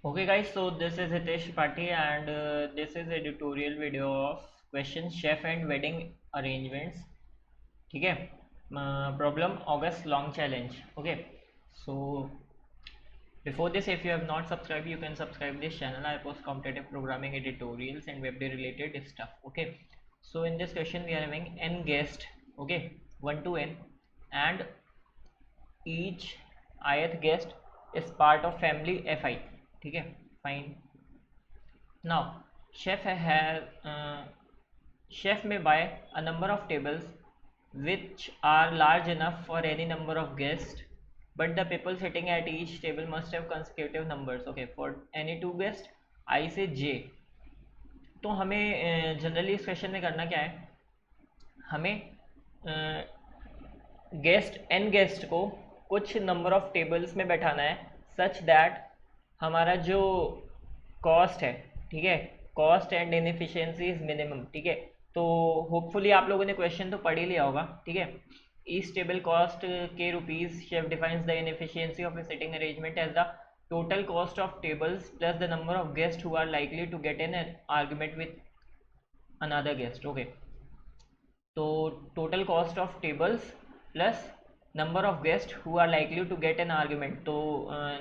Okay guys, so this is Hitesh Pathi and this is a tutorial video of question chef and wedding arrangements. ठीक है, problem August long challenge. Okay, so before this, if you have not subscribed, you can subscribe this channel. I post competitive programming tutorials and web related stuff. Okay, so in this question we are having n guest. Okay, 1 to n, and each ith guest is part of family fi. ठीक है, fine. Now, chef may buy a number of tables which are large enough for any number of guests, but the people sitting at each table must have consecutive numbers. Okay, for any two guests, I से j. तो हमें generally इस question में करना क्या है, हमें guest N guest को कुछ नंबर ऑफ टेबल्स में बैठाना है सच दैट हमारा जो कॉस्ट है, ठीक है, cost and inefficiency is minimum. ठीक है, तो होपफुली आप लोगों ने क्वेश्चन तो पढ़ ही लिया होगा. ठीक है, each table cost K rupees chef defines the inefficiency of a seating arrangement as the total cost of tables plus the number of guest who are likely to get an argument with another guest. Okay, तो total cost of tables plus number of guest who are likely to get an argument. तो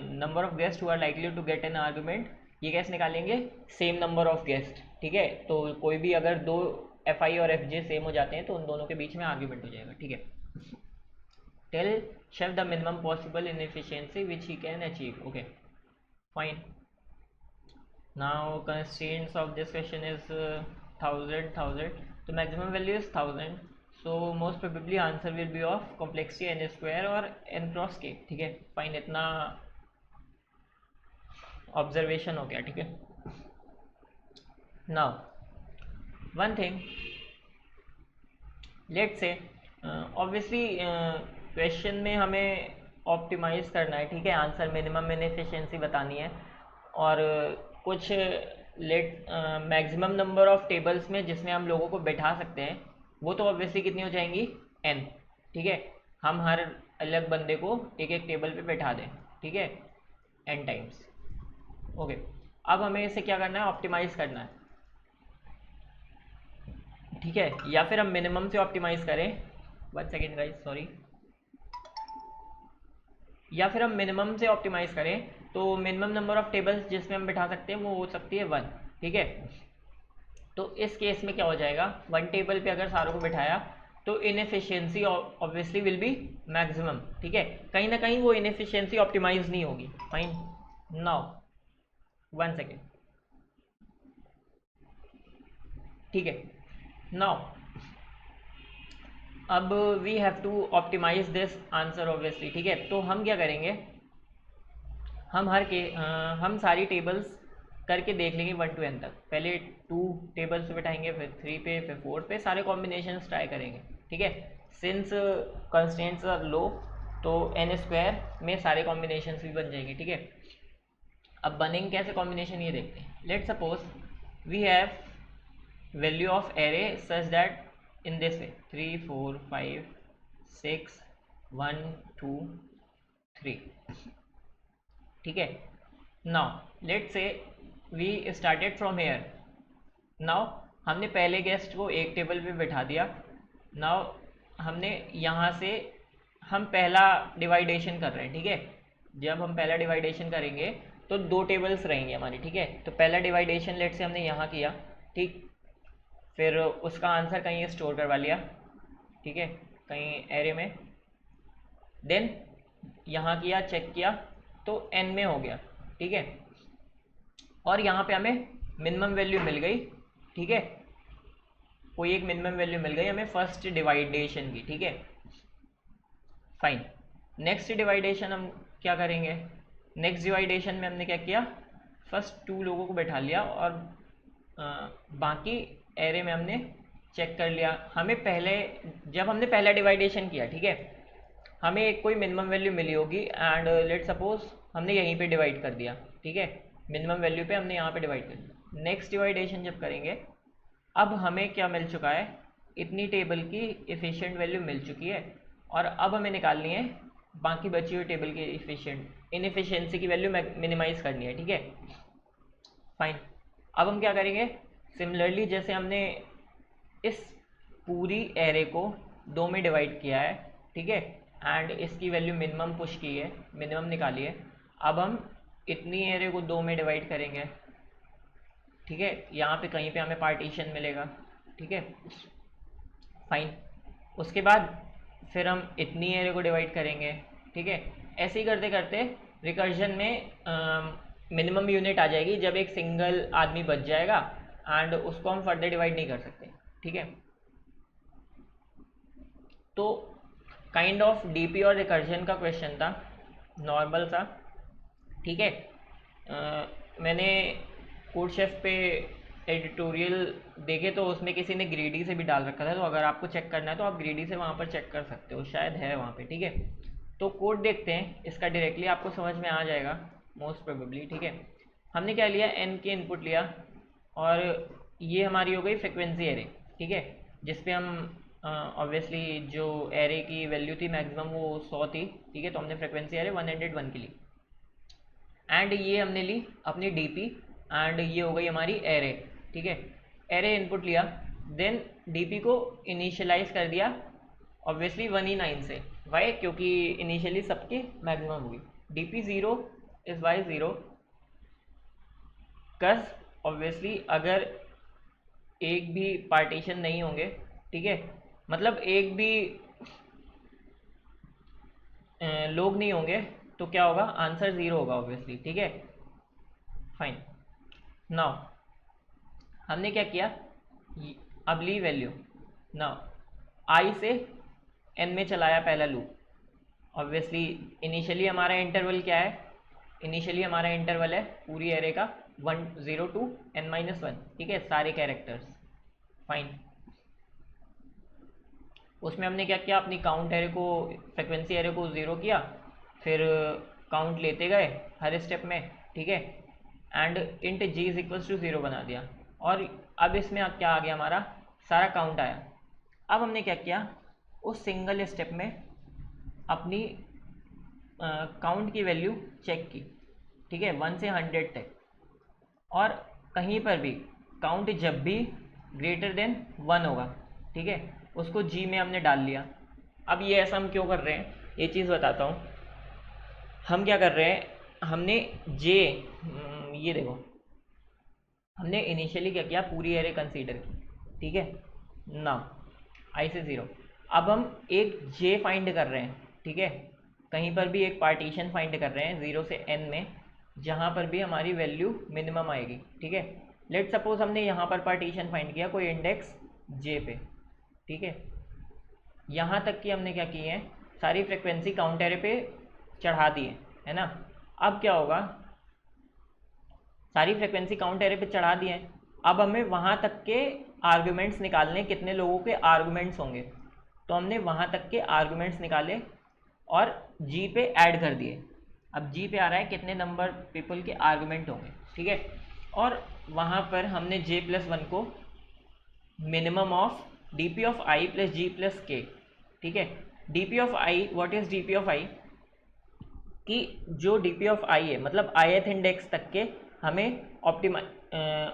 number of guest who are likely to get an argument, ये कैसे निकालेंगे, same number of guest. ठीक है, तो कोई भी अगर दो एफ आई और एफ जे सेम हो जाते हैं तो उन दोनों के बीच में आर्ग्यूमेंट हो जाएगा. ठीक है, tell chef the minimum possible inefficiency which he can achieve. Okay, fine. Now constraints of this question is 1000. तो maximum value is 1000. So most probably answer will be of complexity n square और n cross k. ठीक है, fine, इतना observation हो गया. ठीक है, now one thing, let's say obviously question में हमें ऑप्टिमाइज करना है. ठीक है, आंसर मिनिमम इनएफिशिएंसी बतानी है और कुछ let maximum number of tables में जिसमें हम लोगों को बैठा सकते हैं वो तो ऑब्वियसली कितनी हो जाएंगी, n. ठीक है, हम हर अलग बंदे को एक एक टेबल पे बैठा दें. ठीक है, n टाइम्स. ओके, अब हमें इसे क्या करना है, ऑप्टिमाइज करना है. ठीक है, या फिर हम मिनिमम से ऑप्टिमाइज करें. 1 सेकेंड गाइस, सॉरी. या फिर हम मिनिमम से ऑप्टिमाइज करें तो मिनिमम नंबर ऑफ टेबल्स जिसमें हम बैठा सकते हैं वो हो सकती है 1. ठीक है, तो इस केस में क्या हो जाएगा, 1 टेबल पे अगर सारों को बैठाया तो inefficiency obviously will be maximum. ठीक है, कहीं ना कहीं वो इनएफिशिएंसी ऑप्टिमाइज नहीं होगी. फाइन. Now 1 second. ठीक है, नाउ अब we have to optimize this answer obviously. ठीक है, तो हम क्या करेंगे, हम सारी टेबल्स करके देख लेंगे 1 to n तक. पहले 2 टेबल्स पे बैठाएंगे, फिर 3 पे, फिर 4 पे, सारे कॉम्बिनेशन ट्राई करेंगे. ठीक है, सिंस कंस्ट्रेंट्स आर लो तो n स्क्वायर में सारे कॉम्बिनेशन भी बन जाएंगे. ठीक है, अब बनेंगे कैसे कॉम्बिनेशन ये देखते हैं. Let suppose we have value of array such that in this way 3 4 5 6 1 2 3. ठीक है, now let say we started from here. Now हमने पहले गेस्ट को एक टेबल पे बैठा दिया. नाउ हमने यहाँ से हम पहला डिवाइडेशन कर रहे हैं. ठीक है, जब हम पहला डिवाइडेशन करेंगे तो 2 टेबल्स रहेंगे हमारी. ठीक है, तो पहला डिवाइडेशन लेट से हमने यहाँ किया. ठीक, फिर उसका आंसर कहीं स्टोर करवा लिया. ठीक है, कहीं एरे में. देन यहाँ किया, चेक किया तो n में हो गया. ठीक है, और यहाँ पे हमें मिनिमम वैल्यू मिल गई. ठीक है, कोई एक मिनिमम वैल्यू मिल गई हमें फर्स्ट डिवाइडेशन की. ठीक है, फाइन. नेक्स्ट डिवाइडेशन हम क्या करेंगे, नेक्स्ट डिवाइडेशन में हमने क्या किया, फर्स्ट 2 लोगों को बैठा लिया और बाकी एरे में हमने चेक कर लिया. हमें पहले जब हमने पहला डिवाइडेशन किया, ठीक है, हमें एक कोई मिनिमम वैल्यू मिली होगी एंड लेट सपोज हमने यहीं पे डिवाइड कर दिया. ठीक है, मिनिमम वैल्यू पे हमने यहाँ पे डिवाइड कर दिया. नेक्स्ट डिवाइडेशन जब करेंगे, अब हमें क्या मिल चुका है, इतनी टेबल की एफिशिएंट वैल्यू मिल चुकी है और अब हमें निकालनी है बाकी बची हुई टेबल की इनएफिशिएंसी की वैल्यू मिनिमाइज करनी है, ठीक है। फाइन। अब हम क्या करेंगे, सिमिलरली जैसे हमने इस पूरी एरे को दो में डिवाइड किया है, ठीक है, एंड इसकी वैल्यू मिनिमम पुश की है, मिनिमम निकाली है। अब हम इतनी एरे को दो में डिवाइड करेंगे, ठीक है, यहाँ पे कहीं पे हमें पार्टीशन मिलेगा, ठीक है। फाइन। उसके बाद फिर हम इतनी एरे को डिवाइड करेंगे, ठीक है। ऐसे ही करते करते रिकर्जन में मिनिमम यूनिट आ जाएगी जब एक सिंगल आदमी बच जाएगा एंड उसको हम फर्दर डिवाइड नहीं कर सकते, ठीक है। तो काइंड ऑफ डीपी और रिकर्जन का क्वेश्चन था, नॉर्मल सा, ठीक है। मैंने कोड शेफ पे एडिटोरियल देखे तो उसमें किसी ने ग्रीडी से भी डाल रखा था, तो अगर आपको चेक करना है तो आप ग्रीडी से वहाँ पर चेक कर सकते हो, शायद है वहाँ पे, ठीक है। तो कोड देखते हैं इसका, डायरेक्टली आपको समझ में आ जाएगा मोस्ट प्रोबेबली, ठीक है। हमने क्या लिया, एन की इनपुट लिया और ये हमारी हो गई फ्रिक्वेंसी एरे, ठीक है, जिसपे हम ऑब्वियसली जो एरे की वैल्यू थी मैक्सिमम वो 100 थी, ठीक है। तो हमने फ्रिक्वेंसी एरे 101 की ली एंड ये हमने ली अपनी डीपी एंड ये हो गई हमारी एरे, ठीक है। एरे इनपुट लिया, देन डीपी को इनिशियलाइज कर दिया ऑब्वियसली 1E9 से, वाई, क्योंकि इनिशियली सबकी मैक्सिमम हुई। DP 0 is Y 0 cause obviously अगर एक भी पार्टीशन नहीं होंगे, ठीक है, मतलब एक भी लोग नहीं होंगे तो क्या होगा, आंसर 0 होगा ऑब्वियसली, ठीक है। फाइन। नाउ हमने क्या किया, अब ली वैल्यू, नाउ आई से एन में चलाया पहला लूप। ऑब्वियसली इनिशियली हमारा इंटरवल क्या है, इनिशियली हमारा इंटरवल है पूरी एरे का 1 0 टू n-1, ठीक है, सारे कैरेक्टर्स। फाइन। उसमें हमने क्या किया, अपनी काउंट एरे को, फ्रिक्वेंसी एरे को 0 किया, फिर काउंट लेते गए हर स्टेप में, ठीक है, and int G is equals to 0 बना दिया। और अब इसमें क्या आ गया, हमारा सारा काउंट आया। अब हमने क्या किया, उस सिंगल स्टेप में अपनी काउंट की वैल्यू चेक की, ठीक है, 1 से 100 तक, और कहीं पर भी काउंट जब भी ग्रेटर देन 1 होगा, ठीक है, उसको जी में हमने डाल लिया। अब ये ऐसा हम क्यों कर रहे हैं, ये चीज़ बताता हूँ। हम क्या कर रहे हैं, हमने जे, ये देखो, हमने इनिशियली क्या किया, पूरी एरे कंसीडर की, ठीक है ना, आई से 0। अब हम एक जे फाइंड कर रहे हैं, ठीक है, कहीं पर भी एक पार्टीशन फाइंड कर रहे हैं 0 से n में, जहाँ पर भी हमारी वैल्यू मिनिमम आएगी, ठीक है। लेट सपोज हमने यहाँ पर पार्टीशन फाइंड किया कोई इंडेक्स जे पे, ठीक है। यहाँ तक कि हमने क्या किए हैं, सारी फ्रिक्वेंसी काउंट एरे पे चढ़ा दिए, है ना। अब क्या होगा, सारी फ्रिक्वेंसी काउंट एरे पे चढ़ा दिए हैं, अब हमें वहाँ तक के आर्गुमेंट्स निकालने, कितने लोगों के आर्गुमेंट्स होंगे, तो हमने वहाँ तक के आर्गुमेंट्स निकाले और जी पे ऐड कर दिए। अब जी पे आ रहा है कितने नंबर पीपल के आर्गुमेंट होंगे, ठीक है। और वहाँ पर हमने j+1 को minimum of D P of I plus G plus K, ठीक है। D P of I, what is D P of I, कि जो डी पी ऑफ आई है मतलब ith इंडेक्स तक के हमें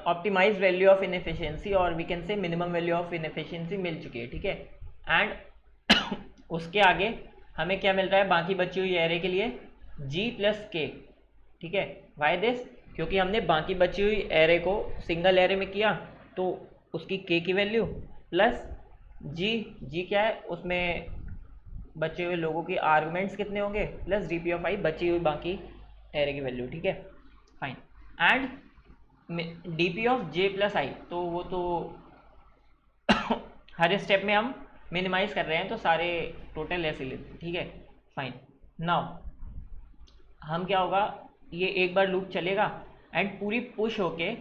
ऑप्टिमाइज वैल्यू ऑफ इनएफिशिएंसी और we can say minimum value of inefficiency मिल चुकी है, ठीक है। एंड उसके आगे हमें क्या मिल रहा है, बाकी बची हुई एरे के लिए जी प्लस के, ठीक है। वाई दिस, क्योंकि हमने बाकी बची हुई एरे को सिंगल एरे में किया तो उसकी के की वैल्यू प्लस जी, जी क्या है, उसमें बचे हुए लोगों के आर्गुमेंट्स कितने होंगे, plus D P of I बची हुई बाकी एरे की वैल्यू, ठीक है। Fine. And D P of J plus I, तो वो तो हर स्टेप में हम मिनिमाइज कर रहे हैं तो सारे टोटल ऐसे लेते हैं, ठीक है। फाइन। नाउ हम क्या होगा, ये एक बार लूप चलेगा एंड पूरी पुश होके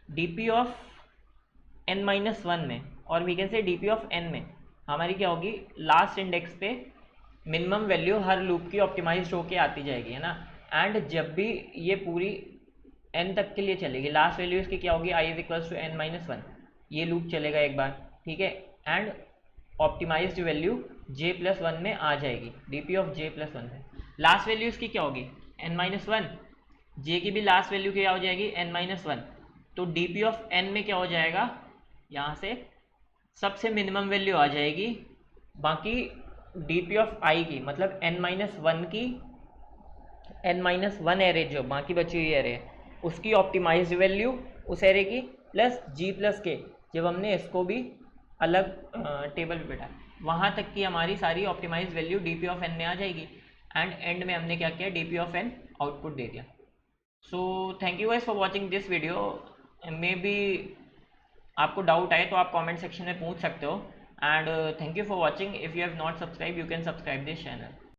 डी पी ऑफ n-1 में, और we can say D P of n में हमारी क्या होगी, लास्ट इंडेक्स पे मिनिमम वैल्यू हर लूप की ऑप्टिमाइज्ड होके आती जाएगी, है ना। एंड जब भी ये पूरी n तक के लिए चलेगी, लास्ट वैल्यू इसकी क्या होगी, i is equals to n-1, ये लूप चलेगा एक बार, ठीक है। एंड ऑप्टिमाइज्ड वैल्यू j+1 में आ जाएगी, डी पी ऑफ j+1 में। लास्ट वैल्यू इसकी क्या होगी, n-1, j की भी लास्ट वैल्यू क्या हो जाएगी, n-1। तो डी पी ऑफ n में क्या हो जाएगा, यहाँ से सबसे मिनिमम वैल्यू आ जाएगी, बाकी डी पी ऑफ आई की मतलब n-1 की n-1 एरे जो बाकी बची हुई एरे है उसकी ऑप्टिमाइज्ड वैल्यू उस एरे की प्लस g+k, जब हमने इसको भी अलग टेबल पे बैठा वहाँ तक की हमारी सारी optimise value D P of N में आ जाएगी। एंड में हमने क्या किया, D P of an output दे दिया। So thank you guys for watching this video. May be आपको डाउट आए तो आप कमेंट सेक्शन में पूछ सकते हो। And thank you for watching. If you have not subscribe you can subscribe this channel.